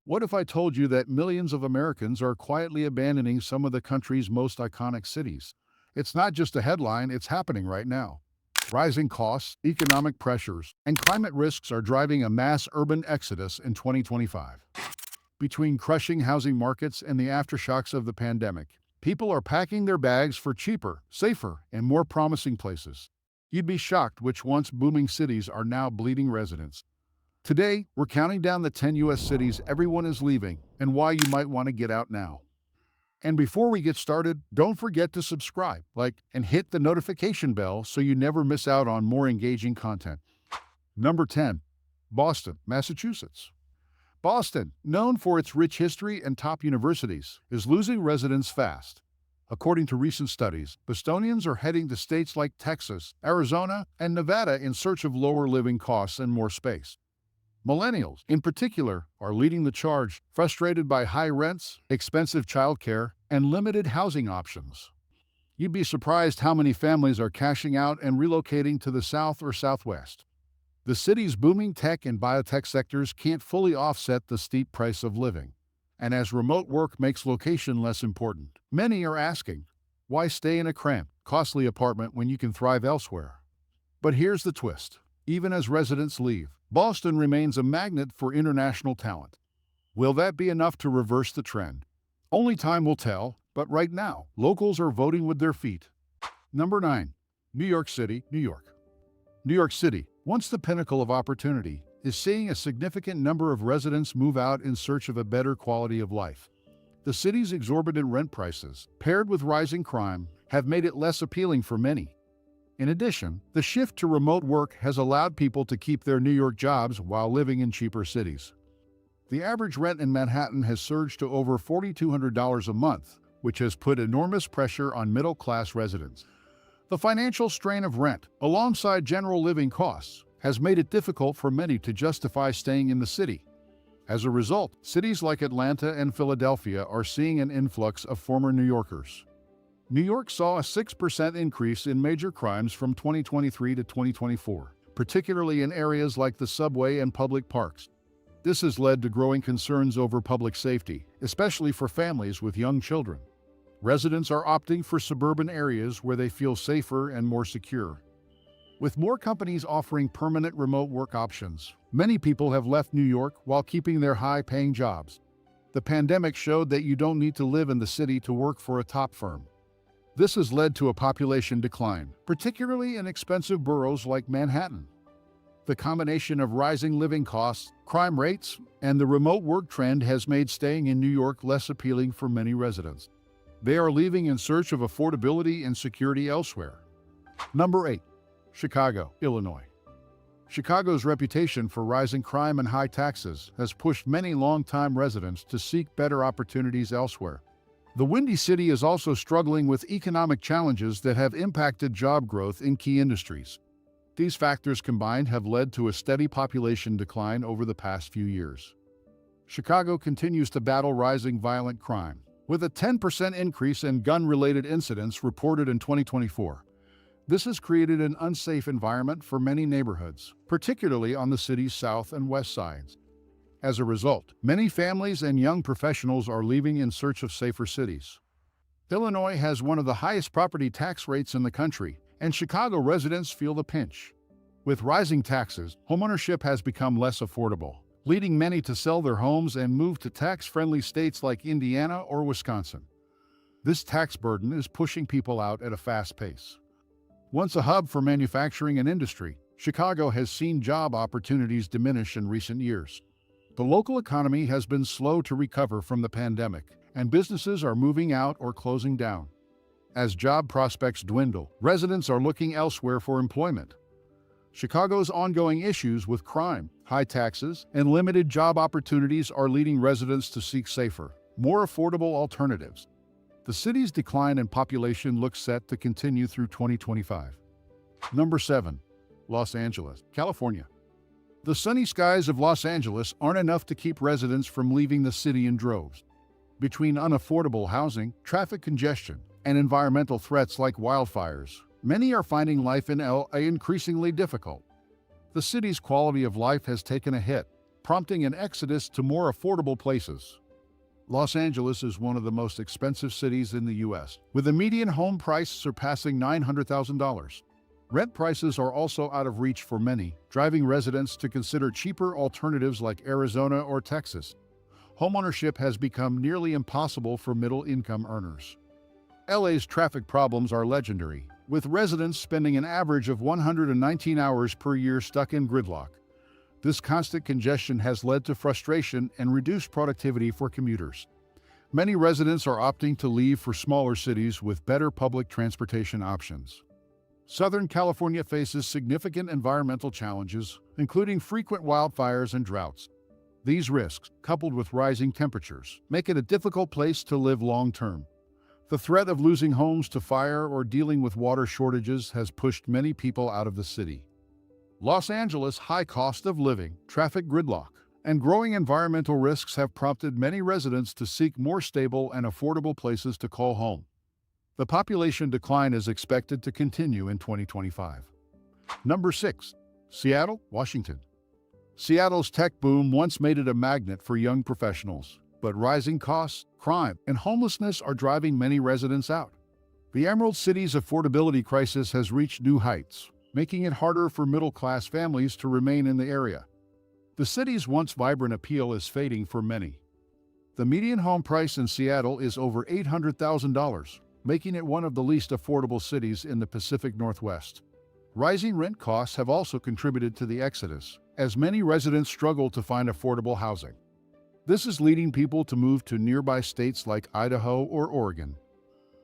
What if I told you that millions of Americans are quietly abandoning some of the country's most iconic cities? It's not just a headline, it's happening right now. Rising costs, economic pressures, and climate risks are driving a mass urban exodus in 2025. Between crushing housing markets and the aftershocks of the pandemic, people are packing their bags for cheaper, safer, and more promising places. You'd be shocked which once booming cities are now bleeding residents. Today, we're counting down the 10 U.S. cities everyone is leaving and why you might want to get out now. And before we get started, don't forget to subscribe, like, and hit the notification bell so you never miss out on more engaging content. Number 10. Boston, Massachusetts. Boston, known for its rich history and top universities, is losing residents fast. According to recent studies, Bostonians are heading to states like Texas, Arizona, and Nevada in search of lower living costs and more space. Millennials, in particular, are leading the charge, frustrated by high rents, expensive childcare, and limited housing options. You'd be surprised how many families are cashing out and relocating to the South or Southwest. The city's booming tech and biotech sectors can't fully offset the steep price of living. And as remote work makes location less important, many are asking, why stay in a cramped, costly apartment when you can thrive elsewhere? But here's the twist. Even as residents leave, Boston remains a magnet for international talent. Will that be enough to reverse the trend? Only time will tell, but right now, locals are voting with their feet. Number 9. New York City, New York. New York City, once the pinnacle of opportunity, is seeing a significant number of residents move out in search of a better quality of life. The city's exorbitant rent prices, paired with rising crime, have made it less appealing for many. In addition, the shift to remote work has allowed people to keep their New York jobs while living in cheaper cities. The average rent in Manhattan has surged to over $4,200 a month, which has put enormous pressure on middle-class residents. The financial strain of rent, alongside general living costs, has made it difficult for many to justify staying in the city. As a result, cities like Atlanta and Philadelphia are seeing an influx of former New Yorkers. New York saw a 6% increase in major crimes from 2023 to 2024, particularly in areas like the subway and public parks. This has led to growing concerns over public safety, especially for families with young children. Residents are opting for suburban areas where they feel safer and more secure. With more companies offering permanent remote work options, many people have left New York while keeping their high-paying jobs. The pandemic showed that you don't need to live in the city to work for a top firm. This has led to a population decline, particularly in expensive boroughs like Manhattan. The combination of rising living costs, crime rates, and the remote work trend has made staying in New York less appealing for many residents. They are leaving in search of affordability and security elsewhere. Number 8. Chicago, Illinois. Chicago's reputation for rising crime and high taxes has pushed many longtime residents to seek better opportunities elsewhere. The Windy City is also struggling with economic challenges that have impacted job growth in key industries. These factors combined have led to a steady population decline over the past few years. Chicago continues to battle rising violent crime, with a 10% increase in gun-related incidents reported in 2024. This has created an unsafe environment for many neighborhoods, particularly on the city's south and west sides. As a result, many families and young professionals are leaving in search of safer cities. Illinois has one of the highest property tax rates in the country, and Chicago residents feel the pinch. With rising taxes, homeownership has become less affordable, leading many to sell their homes and move to tax-friendly states like Indiana or Wisconsin. This tax burden is pushing people out at a fast pace. Once a hub for manufacturing and industry, Chicago has seen job opportunities diminish in recent years. The local economy has been slow to recover from the pandemic, and businesses are moving out or closing down. As job prospects dwindle, residents are looking elsewhere for employment. Chicago's ongoing issues with crime, high taxes, and limited job opportunities are leading residents to seek safer, more affordable alternatives. The city's decline in population looks set to continue through 2025. Number 7. Los Angeles, California. The sunny skies of Los Angeles aren't enough to keep residents from leaving the city in droves. Between unaffordable housing, traffic congestion, and environmental threats like wildfires, many are finding life in LA increasingly difficult. The city's quality of life has taken a hit, prompting an exodus to more affordable places. Los Angeles is one of the most expensive cities in the U.S., with a median home price surpassing $900,000. Rent prices are also out of reach for many, driving residents to consider cheaper alternatives like Arizona or Texas. Homeownership has become nearly impossible for middle-income earners. LA's traffic problems are legendary, with residents spending an average of 119 hours per year stuck in gridlock. This constant congestion has led to frustration and reduced productivity for commuters. Many residents are opting to leave for smaller cities with better public transportation options. Southern California faces significant environmental challenges, including frequent wildfires and droughts. These risks, coupled with rising temperatures, make it a difficult place to live long-term. The threat of losing homes to fire or dealing with water shortages has pushed many people out of the city. Los Angeles' high cost of living, traffic gridlock, and growing environmental risks have prompted many residents to seek more stable and affordable places to call home. The population decline is expected to continue in 2025. Number 6. Seattle, Washington. Seattle's tech boom once made it a magnet for young professionals, but rising costs, crime, and homelessness are driving many residents out. The Emerald City's affordability crisis has reached new heights, making it harder for middle-class families to remain in the area. The city's once vibrant appeal is fading for many. The median home price in Seattle is over $800,000, making it one of the least affordable cities in the Pacific Northwest. Rising rent costs have also contributed to the exodus, as many residents struggle to find affordable housing. This is leading people to move to nearby states like Idaho or Oregon.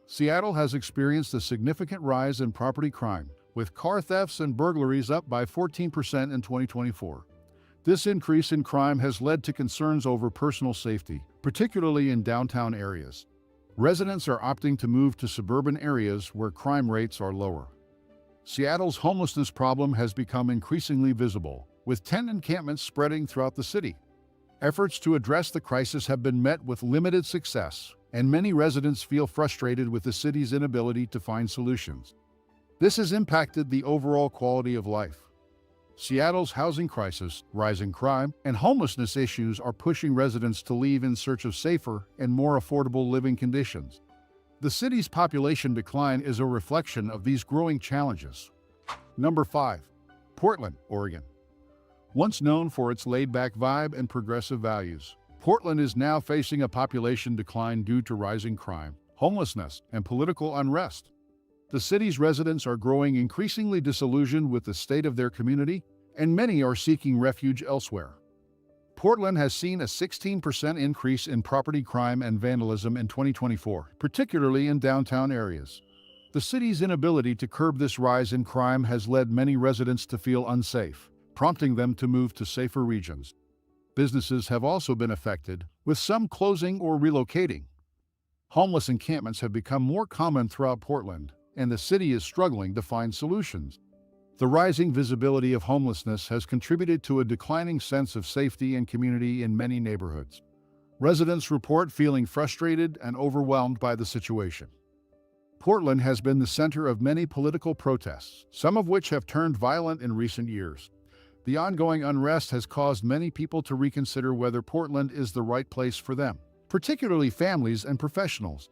Seattle has experienced a significant rise in property crime, with car thefts and burglaries up by 14% in 2024. This increase in crime has led to concerns over personal safety, particularly in downtown areas. Residents are opting to move to suburban areas where crime rates are lower. Seattle's homelessness problem has become increasingly visible, with tent encampments spreading throughout the city. Efforts to address the crisis have been met with limited success, and many residents feel frustrated with the city's inability to find solutions. This has impacted the overall quality of life. Seattle's housing crisis, rising crime, and homelessness issues are pushing residents to leave in search of safer and more affordable living conditions. The city's population decline is a reflection of these growing challenges. Number 5. Portland, Oregon. Once known for its laid-back vibe and progressive values, Portland is now facing a population decline due to rising crime, homelessness, and political unrest. The city's residents are growing increasingly disillusioned with the state of their community, and many are seeking refuge elsewhere. Portland has seen a 16% increase in property crime and vandalism in 2024, particularly in downtown areas. The city's inability to curb this rise in crime has led many residents to feel unsafe, prompting them to move to safer regions. Businesses have also been affected, with some closing or relocating. Homeless encampments have become more common throughout Portland, and the city is struggling to find solutions. The rising visibility of homelessness has contributed to a declining sense of safety and community in many neighborhoods. Residents report feeling frustrated and overwhelmed by the situation. Portland has been the center of many political protests, some of which have turned violent in recent years. The ongoing unrest has caused many people to reconsider whether Portland is the right place for them, particularly families and professionals.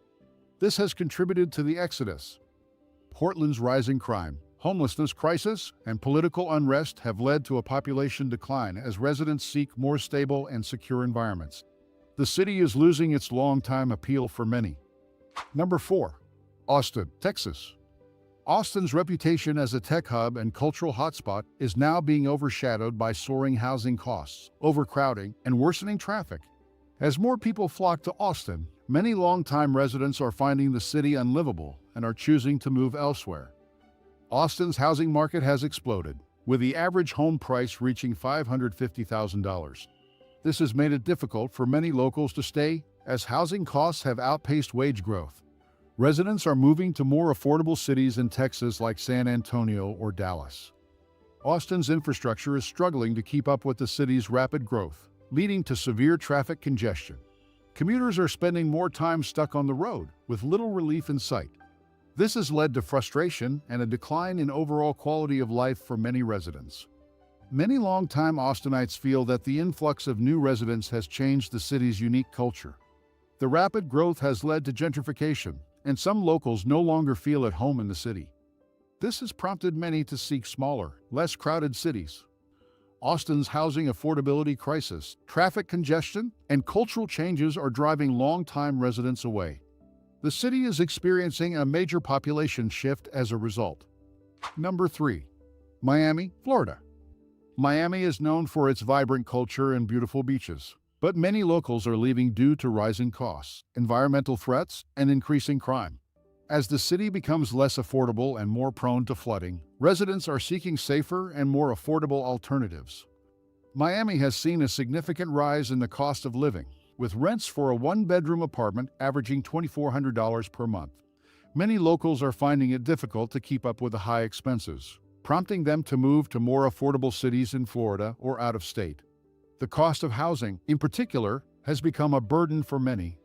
This has contributed to the exodus. Portland's rising crime, homelessness crisis, and political unrest have led to a population decline as residents seek more stable and secure environments. The city is losing its long-time appeal for many. Number 4. Austin, Texas. Austin's reputation as a tech hub and cultural hotspot is now being overshadowed by soaring housing costs, overcrowding, and worsening traffic. As more people flock to Austin, many longtime residents are finding the city unlivable and are choosing to move elsewhere. Austin's housing market has exploded, with the average home price reaching $550,000. This has made it difficult for many locals to stay, as housing costs have outpaced wage growth. Residents are moving to more affordable cities in Texas like San Antonio or Dallas. Austin's infrastructure is struggling to keep up with the city's rapid growth, leading to severe traffic congestion. Commuters are spending more time stuck on the road, with little relief in sight. This has led to frustration and a decline in overall quality of life for many residents. Many longtime Austinites feel that the influx of new residents has changed the city's unique culture. The rapid growth has led to gentrification, and some locals no longer feel at home in the city. This has prompted many to seek smaller, less crowded cities. Austin's housing affordability crisis, traffic congestion, and cultural changes are driving longtime residents away. The city is experiencing a major population shift as a result. Number 3. Miami, Florida. Miami is known for its vibrant culture and beautiful beaches, but many locals are leaving due to rising costs, environmental threats, and increasing crime. As the city becomes less affordable and more prone to flooding, residents are seeking safer and more affordable alternatives. Miami has seen a significant rise in the cost of living, with rents for a one-bedroom apartment averaging $2,400 per month. Many locals are finding it difficult to keep up with the high expenses, prompting them to move to more affordable cities in Florida or out of state. The cost of housing, in particular, has become a burden for many.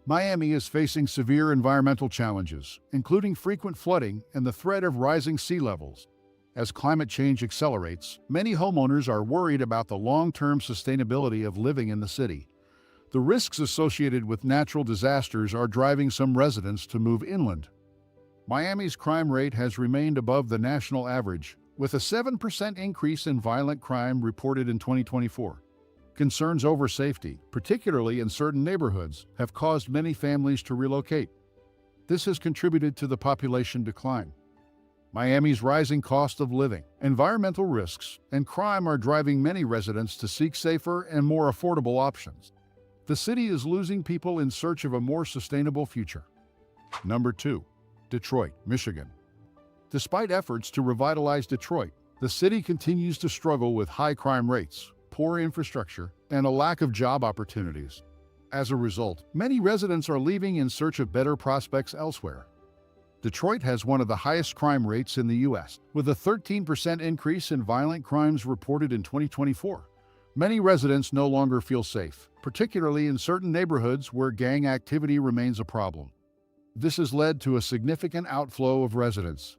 Miami is facing severe environmental challenges, including frequent flooding and the threat of rising sea levels. As climate change accelerates, many homeowners are worried about the long-term sustainability of living in the city. The risks associated with natural disasters are driving some residents to move inland. Miami's crime rate has remained above the national average, with a 7% increase in violent crime reported in 2024. Concerns over safety, particularly in certain neighborhoods, have caused many families to relocate. This has contributed to the population decline. Miami's rising cost of living, environmental risks, and crime are driving many residents to seek safer and more affordable options. The city is losing people in search of a more sustainable future. Number 2. Detroit, Michigan. Despite efforts to revitalize Detroit, the city continues to struggle with high crime rates, poor infrastructure, and a lack of job opportunities. As a result, many residents are leaving in search of better prospects elsewhere. Detroit has one of the highest crime rates in the U.S., with a 13% increase in violent crimes reported in 2024. Many residents no longer feel safe, particularly in certain neighborhoods where gang activity remains a problem. This has led to a significant outflow of residents.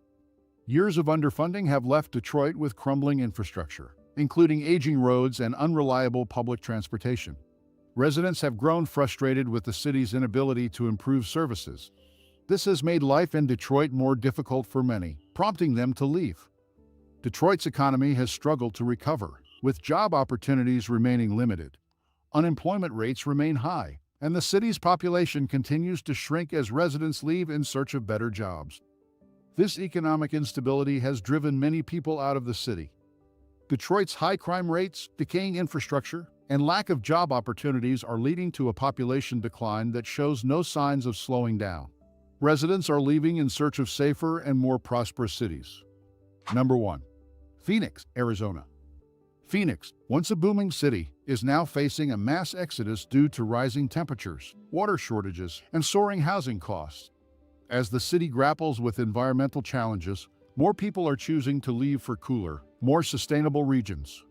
Years of underfunding have left Detroit with crumbling infrastructure, including aging roads and unreliable public transportation. Residents have grown frustrated with the city's inability to improve services. This has made life in Detroit more difficult for many, prompting them to leave. Detroit's economy has struggled to recover, with job opportunities remaining limited. Unemployment rates remain high, and the city's population continues to shrink as residents leave in search of better jobs. This economic instability has driven many people out of the city. Detroit's high crime rates, decaying infrastructure, and lack of job opportunities are leading to a population decline that shows no signs of slowing down. Residents are leaving in search of safer and more prosperous cities. Number 1. Phoenix, Arizona. Phoenix, once a booming city, is now facing a mass exodus due to rising temperatures, water shortages, and soaring housing costs. As the city grapples with environmental challenges, more people are choosing to leave for cooler, more sustainable regions.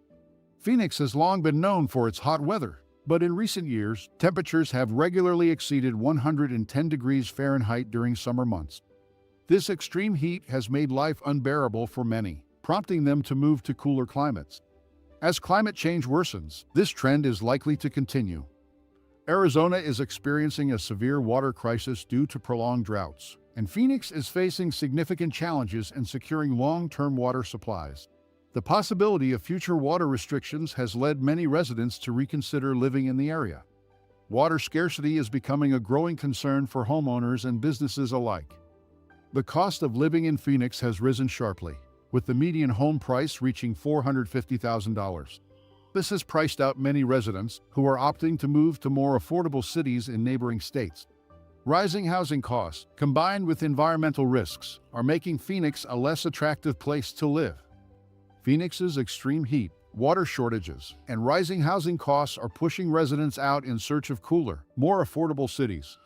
Phoenix has long been known for its hot weather, but in recent years, temperatures have regularly exceeded 110 degrees Fahrenheit during summer months. This extreme heat has made life unbearable for many, prompting them to move to cooler climates. As climate change worsens, this trend is likely to continue. Arizona is experiencing a severe water crisis due to prolonged droughts, and Phoenix is facing significant challenges in securing long-term water supplies. The possibility of future water restrictions has led many residents to reconsider living in the area. Water scarcity is becoming a growing concern for homeowners and businesses alike. The cost of living in Phoenix has risen sharply, with the median home price reaching $450,000. This has priced out many residents who are opting to move to more affordable cities in neighboring states. Rising housing costs, combined with environmental risks, are making Phoenix a less attractive place to live. Phoenix's extreme heat, water shortages, and rising housing costs are pushing residents out in search of cooler, more affordable cities.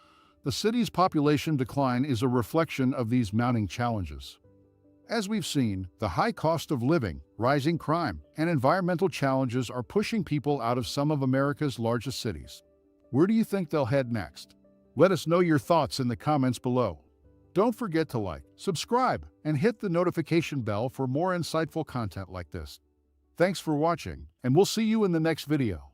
The city's population decline is a reflection of these mounting challenges. As we've seen, the high cost of living, rising crime, and environmental challenges are pushing people out of some of America's largest cities. Where do you think they'll head next? Let us know your thoughts in the comments below. Don't forget to like, subscribe, and hit the notification bell for more insightful content like this. Thanks for watching, and we'll see you in the next video.